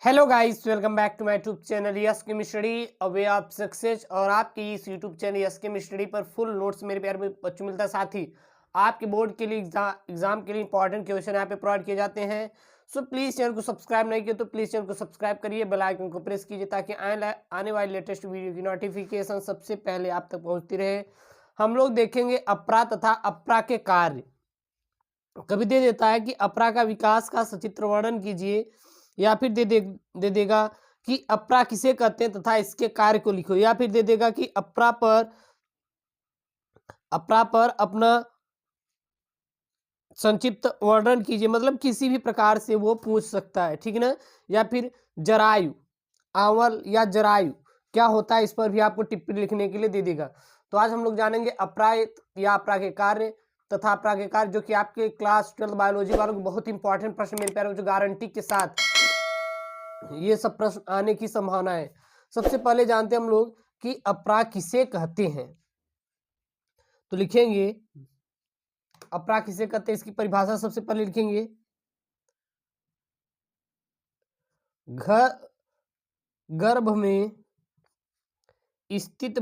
Hello guys, welcome back to my YouTube channel yes chemistry a way of success. और आपके इस YouTube channel yes chemistry पर full notes मेरे प्यारे बच्चों मिलता है। साथ ही आपके बोर्ड के लिए एग्जाम के लिए इंपॉर्टेंट क्वेश्चन यहाँ पे प्रोवाइड किए जाते हैं। सो प्लीज़ चैनल को सब्सक्राइब नहीं किया तो प्लीज़ चैनल को सब्सक्राइब करिए, बेल आइकन को प्रेस कीजिए ताकि आने वाली लेटेस्ट वीडियो की नोटिफिकेशन सबसे पहले आप तक पहुँचती रहे। हम लोग देखेंगे अपरा तथा अपरा के कार्य। कभी दे देता है कि अपरा का विकास का सचित्र वर्णन कीजिए, या फिर दे देगा कि अपरा किसे कहते हैं तथा इसके कार्य को लिखो, या फिर दे देगा कि अपरा पर अपना संक्षिप्त वर्णन कीजिए। मतलब किसी भी प्रकार से वो पूछ सकता है, ठीक है ना। या फिर जरायु, आंवल या जरायु क्या होता है, इस पर भी आपको टिप्पणी लिखने के लिए दे देगा। तो आज हम लोग जानेंगे अपरा या अपरा के कार्य तथा अपरा के कार्य, जो कि आपके क्लास 12 बायोलॉजी वालों को बहुत इंपॉर्टेंट प्रश्न मेरे प्यारे, जो गारंटी के साथ ये सब प्रश्न आने की संभावना है। सबसे पहले जानते हैं हम लोग कि अपरा किसे कहते हैं। तो लिखेंगे अपरा किसे कहते हैं, इसकी परिभाषा सबसे पहले लिखेंगे। गर्भ में स्थित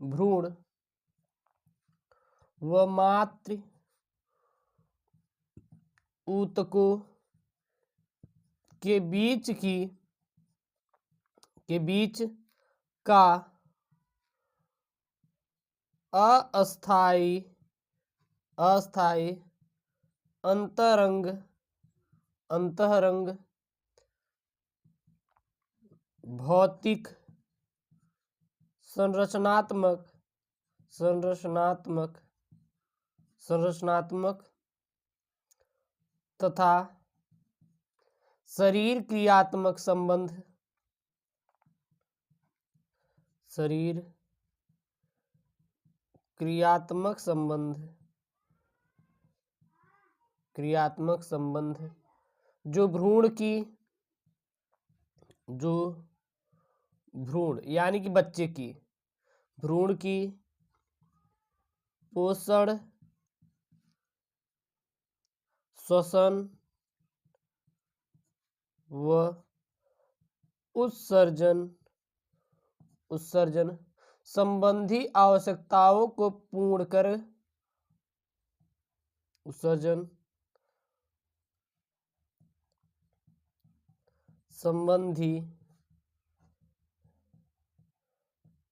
भ्रूण व मातृ ऊतकों के बीच का अस्थायी अंतरंग भौतिक संरचनात्मक तथा शरीर क्रियात्मक संबंध जो भ्रूण यानी कि बच्चे की भ्रूण की पोषण, श्वसन व उत्सर्जन संबंधी आवश्यकताओं को पूर्ण कर संबंधी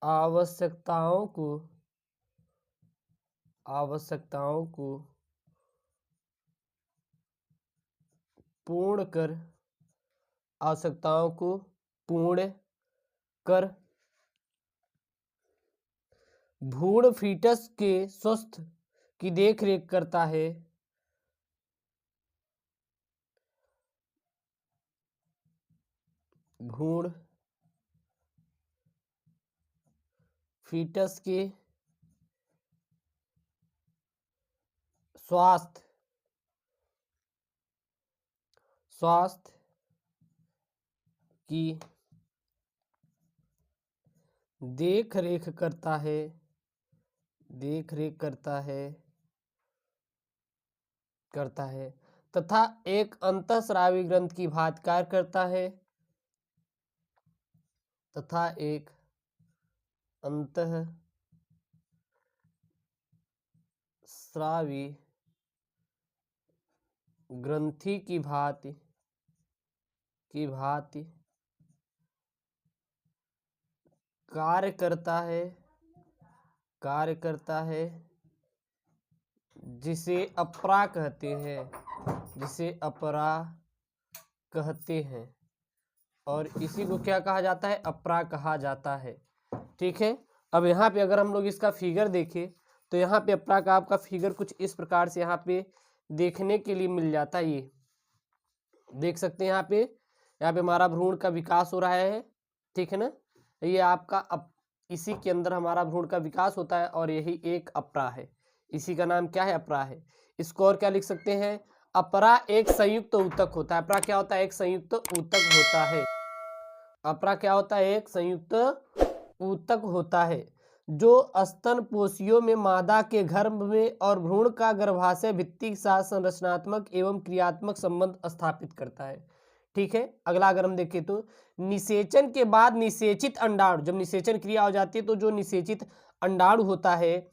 आवश्यकताओं को पूर्ण कर भ्रूण फीटस के स्वास्थ्य की देखरेख करता है। भ्रूण फीटस के स्वास्थ्य की देखरेख करता है तथा एक अंतःस्रावी ग्रंथि की भांति कार्य करता है तथा एक अंतःस्रावी ग्रंथि की भांति कार्य करता है जिसे अपरा कहते हैं और इसी को क्या कहा जाता है, अपरा कहा जाता है। ठीक है। अब यहाँ पे अगर हम लोग इसका फिगर देखें तो यहाँ पे अपरा का आपका फिगर कुछ इस प्रकार से यहाँ पे देखने के लिए मिल जाता है। ये देख सकते हैं, यहाँ पे हमारा भ्रूण का विकास हो रहा है, ठीक है ना। ये आपका इसी के अंदर हमारा भ्रूण का विकास होता है और यही एक अपरा है। इसी का नाम क्या है, अपरा है। इसको और क्या लिख सकते हैं, अपरा एक संयुक्त ऊतक होता है। अपरा क्या होता है, एक संयुक्त ऊतक होता है। अपरा क्या होता है, एक संयुक्त ऊतक होता है जो स्तन पोषियों में मादा के गर्भ में और भ्रूण का गर्भाशय भित्ति के साथ संरचनात्मक एवं क्रियात्मक संबंध स्थापित करता है। ठीक है, अगला अगर हम देखें तो निषेचन के बाद निषेचित अंडाणु, जब निषेचन क्रिया हो जाती है तो जो निषेचित अंडाणु होता है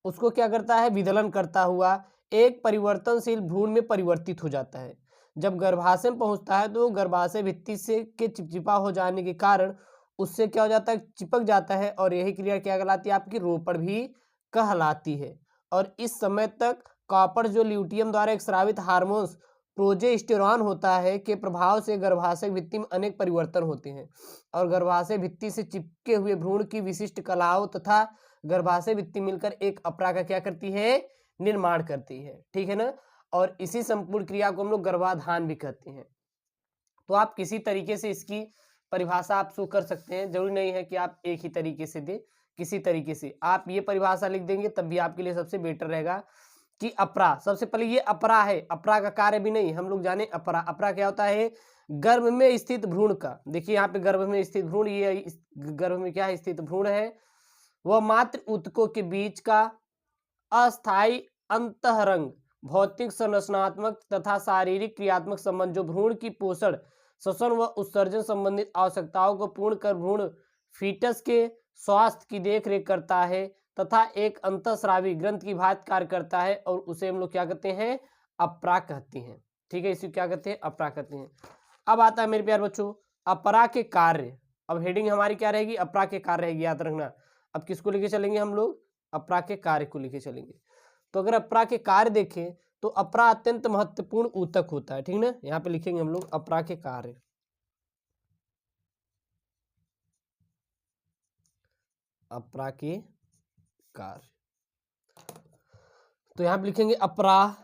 उसको क्या करता है, विदलन करता हुआ एक परिवर्तनशील भ्रूण में परिवर्तित हो जाता है। जब गर्भाशय में पहुंचता है तो गर्भाशय भित्ति से के चिपचिपा हो जाने के कारण उससे क्या हो जाता है, चिपक जाता है, और यही क्रिया क्या कहलाती है, आपकी रोपण भी कहलाती है। और इस समय तक कॉपर जो ल्यूटियम द्वारा एक स्रावित हार्मोन्स प्रोजेस्टेरॉन होता है के प्रभाव से गर्भाशय भित्ति में अनेक परिवर्तन होते हैं और गर्भाशय भित्ति से चिपके हुए भ्रूण की विशिष्ट कलाओं तथा गर्भाशय भित्ति मिलकर एक अपरा का क्या करती है, निर्माण करती है। ठीक है ना, और इसी संपूर्ण क्रिया को हम लोग गर्भाधान भी कहते हैं। तो आप किसी तरीके से इसकी परिभाषा आप शो कर सकते हैं, जरूरी नहीं है कि आप एक ही तरीके से दें, किसी तरीके से आप ये परिभाषा लिख देंगे तब भी आपके लिए सबसे बेटर रहेगा कि अपरा, सबसे पहले ये अपरा है, अपरा का कार्य भी नहीं हम लोग जाने। अपरा, अपरा क्या होता है, गर्भ में स्थित भ्रूण का, देखिए यहाँ पे गर्भ में स्थित भ्रूण, ये गर्भ में क्या है, स्थित भ्रूण है, वह मात्र ऊतकों के बीच का अस्थायी अंतरंग भौतिक संरचनात्मक तथा शारीरिक क्रियात्मक संबंध जो भ्रूण की पोषण, श्वसन व उत्सर्जन संबंधित आवश्यकताओं को पूर्ण कर भ्रूण फीटस के स्वास्थ्य की देखरेख करता है तथा एक अंतःस्रावी ग्रंथ की भांति कार्य करता है, और उसे हम लोग क्या कहते हैं, अपरा कहते हैं। ठीक है, इसे क्या कहते हैं, अपरा कहते हैं। अब आता है मेरे प्यारे बच्चों अपरा के कार्य। अब हेडिंग हमारी क्या रहेगी, अपरा के कार्य रहेगी, याद रखना। अब किसको लेके चलेंगे हम लोग, अपरा के कार्य को लेके चलेंगे। तो अगर अपरा के कार्य देखें तो अपरा अत्यंत महत्वपूर्ण ऊतक होता है। ठीक ना, यहाँ पे लिखेंगे हम लोग अपरा के कार्य। अपरा के कार्य, तो यहाँ पे लिखेंगे अपरा,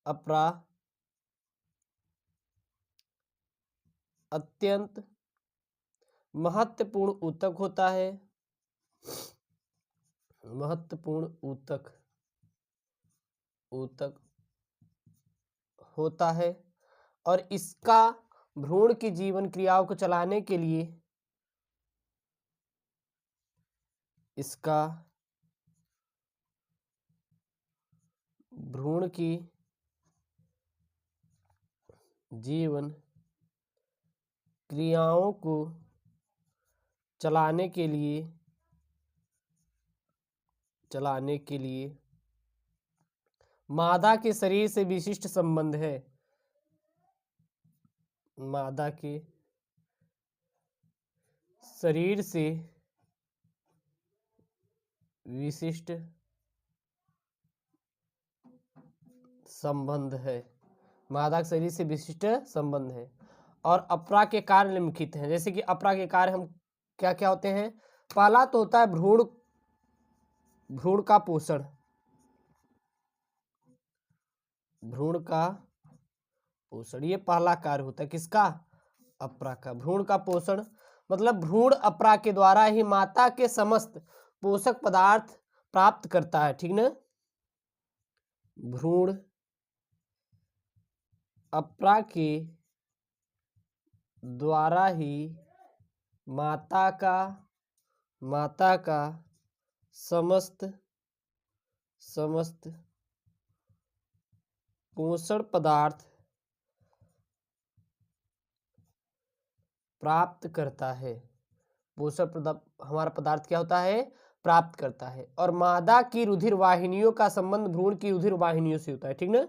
अपरा अत्यंत महत्वपूर्ण ऊतक होता है, महत्वपूर्ण ऊतक होता है, और इसका भ्रूण की जीवन क्रियाओं को चलाने के लिए, इसका भ्रूण की जीवन क्रियाओं को चलाने के लिए मादा के शरीर से विशिष्ट संबंध है, मादा के शरीर से विशिष्ट संबंध है, मादा के शरीर से विशिष्ट संबंध है। और अपरा के कार्य निम्नलिखित हैं। जैसे कि अपरा के कार्य हम क्या क्या होते हैं, पहला तो होता है भ्रूण का पोषण, भ्रूण का पोषण, ये पहला कार्य होता है किसका, अपरा का। भ्रूण का पोषण मतलब भ्रूण अपरा के द्वारा ही माता के समस्त पोषक पदार्थ प्राप्त करता है। ठीक ना, भ्रूण अपरा के द्वारा ही माता का समस्त पोषण पदार्थ प्राप्त करता है। पोषण हमारा पदार्थ क्या होता है, प्राप्त करता है। और मादा की रुधिर वाहिनियों का संबंध भ्रूण की रुधिर वाहिनियों से होता है। ठीक ना,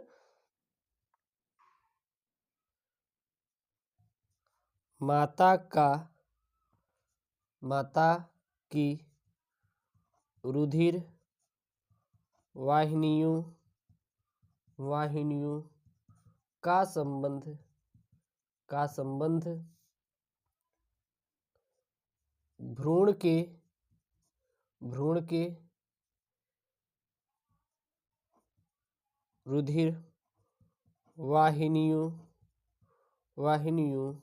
माता की रुधिर वाहिनियों का संबंध भ्रूण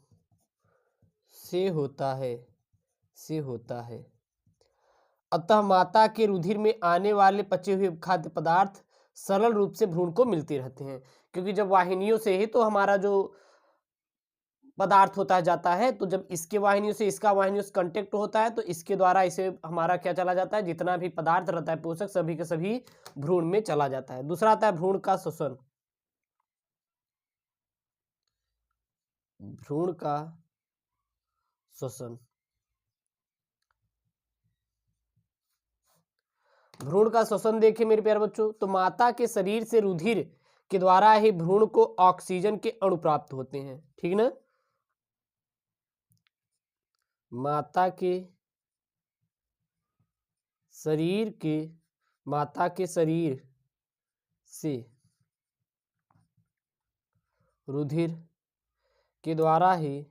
के रुधिर वाहिनियों से होता है। अतः माता के रुधिर में आने वाले पचे हुए खाद्य पदार्थ सरल रूप से भ्रूण को मिलते रहते हैं, क्योंकि जब वाहिनियों से ही तो हमारा जो पदार्थ होता जाता है। तो जब इसके वाहिनियों से इसका वाहिनियों से कांटेक्ट होता है तो इसके द्वारा इसे हमारा क्या चला जाता है, जितना भी पदार्थ रहता है पोषक सभी के सभी भ्रूण में चला जाता है। दूसरा आता है भ्रूण का श्वसन। भ्रूण का श्वसन। भ्रूण का श्वसन देखिए मेरे प्यारे बच्चों, तो माता के शरीर से रुधिर के द्वारा ही भ्रूण को ऑक्सीजन के अणु प्राप्त होते हैं, ठीक ना। माता के शरीर के माता के शरीर से रुधिर के द्वारा ही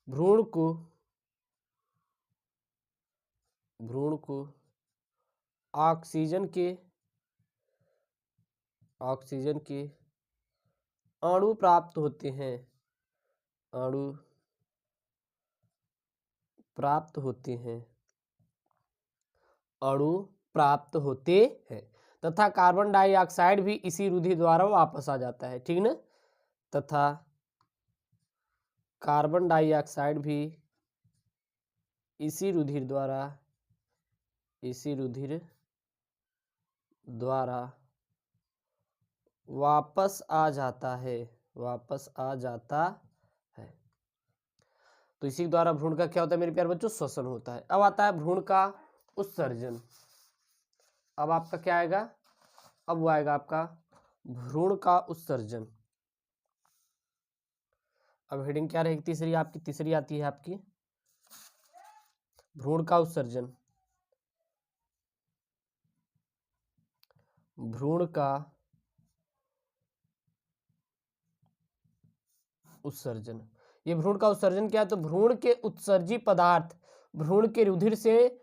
भ्रूण को ऑक्सीजन के अणु प्राप्त होते हैं। अणु प्राप्त होते हैं। अणु प्राप्त होते हैं तथा कार्बन डाइऑक्साइड भी इसी रुधिर द्वारा वापस आ जाता है, ठीक ना। तथा कार्बन डाइऑक्साइड भी इसी रुधिर द्वारा वापस आ जाता है। तो इसी द्वारा भ्रूण का क्या होता है मेरे प्यारे बच्चों, श्वसन होता है। अब आता है भ्रूण का उत्सर्जन। अब आपका क्या आएगा, अब वो आएगा आपका भ्रूण का उत्सर्जन। अब हेडिंग क्या रहेगी, तीसरी आपकी, तीसरी आती है आपकी भ्रूण का उत्सर्जन। भ्रूण का उत्सर्जन, ये भ्रूण का उत्सर्जन क्या है, तो भ्रूण के उत्सर्जी पदार्थ भ्रूण के रुधिर से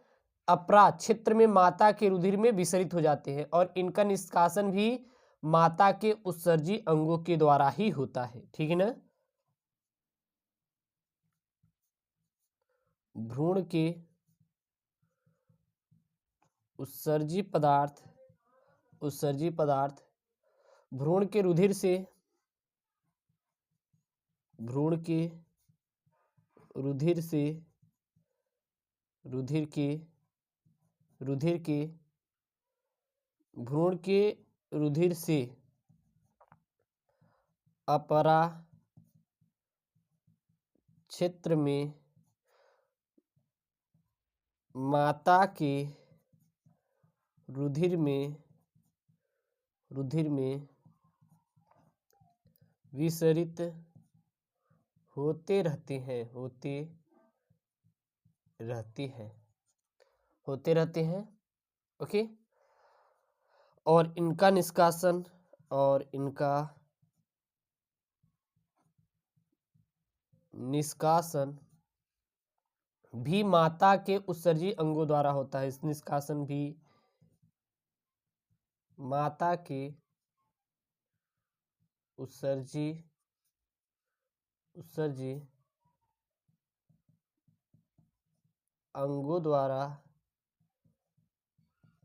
अपरा क्षेत्र में माता के रुधिर में विसरित हो जाते हैं और इनका निष्कासन भी माता के उत्सर्जी अंगों के द्वारा ही होता है, ठीक है ना। भ्रूण के उत्सर्जी पदार्थ भ्रूण के रुधिर से अपरा क्षेत्र में माता के रुधिर में विसरित होते रहते हैं, ओके। और इनका निष्कासन भी माता के उत्सर्जी अंगों द्वारा होता है। इस निष्कासन भी माता के उत्सर्जी अंगों द्वारा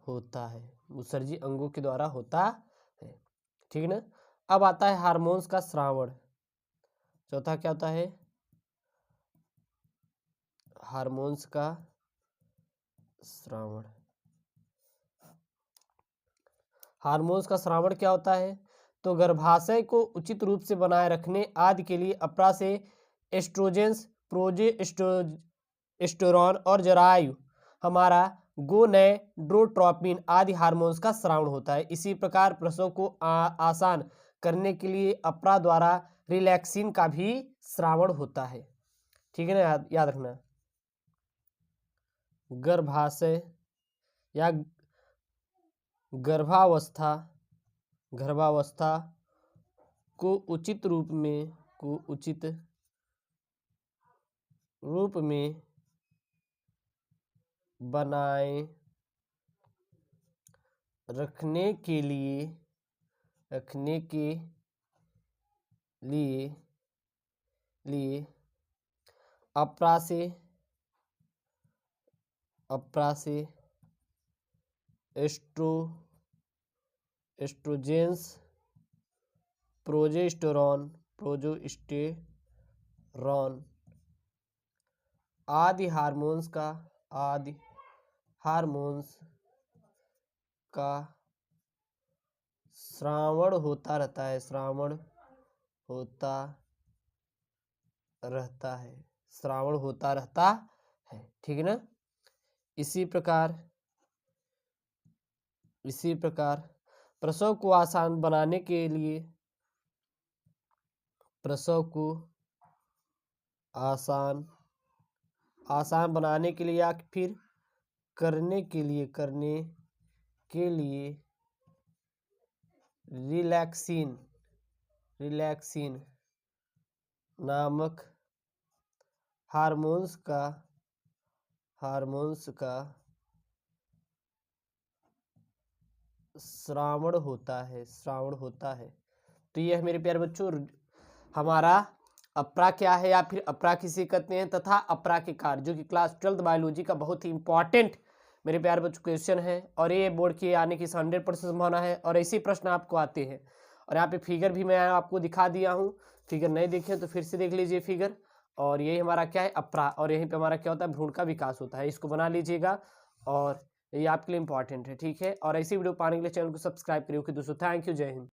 होता है, उत्सर्जी अंगों के द्वारा होता है, ठीक ना। अब आता है हार्मोन्स का स्रावण। चौथा क्या होता है, हार्मोन्स का स्रावण। हार्मोन्स का स्रावण क्या होता है, तो गर्भाशय को उचित रूप से बनाए रखने आदि के लिए अपरा से एस्ट्रोजेंस, प्रोजेस्टेरोन और जरायु हमारा गोनैड्रोट्रोपिन आदि हार्मोन्स का स्रावण होता है। इसी प्रकार प्रसव को आसान करने के लिए अपरा द्वारा रिलैक्सिन का भी स्रावण होता है, ठीक है ना। याद रखना, गर्भाशय या गर्भावस्था को उचित रूप में बनाए रखने के लिए अपरा से एस्ट्रोजेंस प्रोजेस्टेरॉन आदि हार्मोन्स का स्रावण होता रहता है स्रावण होता रहता है। ठीक है ना। इसी प्रकार प्रसव को आसान बनाने के लिए या फिर करने के लिए रिलैक्सिन नामक हार्मोन्स का स्रावण होता है। तो यह मेरे प्यारे बच्चों हमारा अपरा क्या है या फिर अपरा किसे कहते हैं तथा अपरा के कार्य, जो कि क्लास 12th बायोलॉजी का बहुत ही इंपॉर्टेंट मेरे प्यारे बच्चों क्वेश्चन है और ये बोर्ड के आने की 100% संभावना है और ऐसे प्रश्न आपको आते हैं। और यहाँ पे फिगर भी मैं आपको दिखा दिया हूँ, फिगर नहीं देखे तो फिर से देख लीजिए फिगर। और यही हमारा क्या है अपरा, और यहीं पे हमारा क्या होता है भ्रूण का विकास होता है। इसको बना लीजिएगा और ये आपके लिए इंपॉर्टेंट है। ठीक है। और ऐसी वीडियो पाने के लिए चैनल को सब्सक्राइब करिए। ओके दोस्तों, थैंक यू, जय हिंद।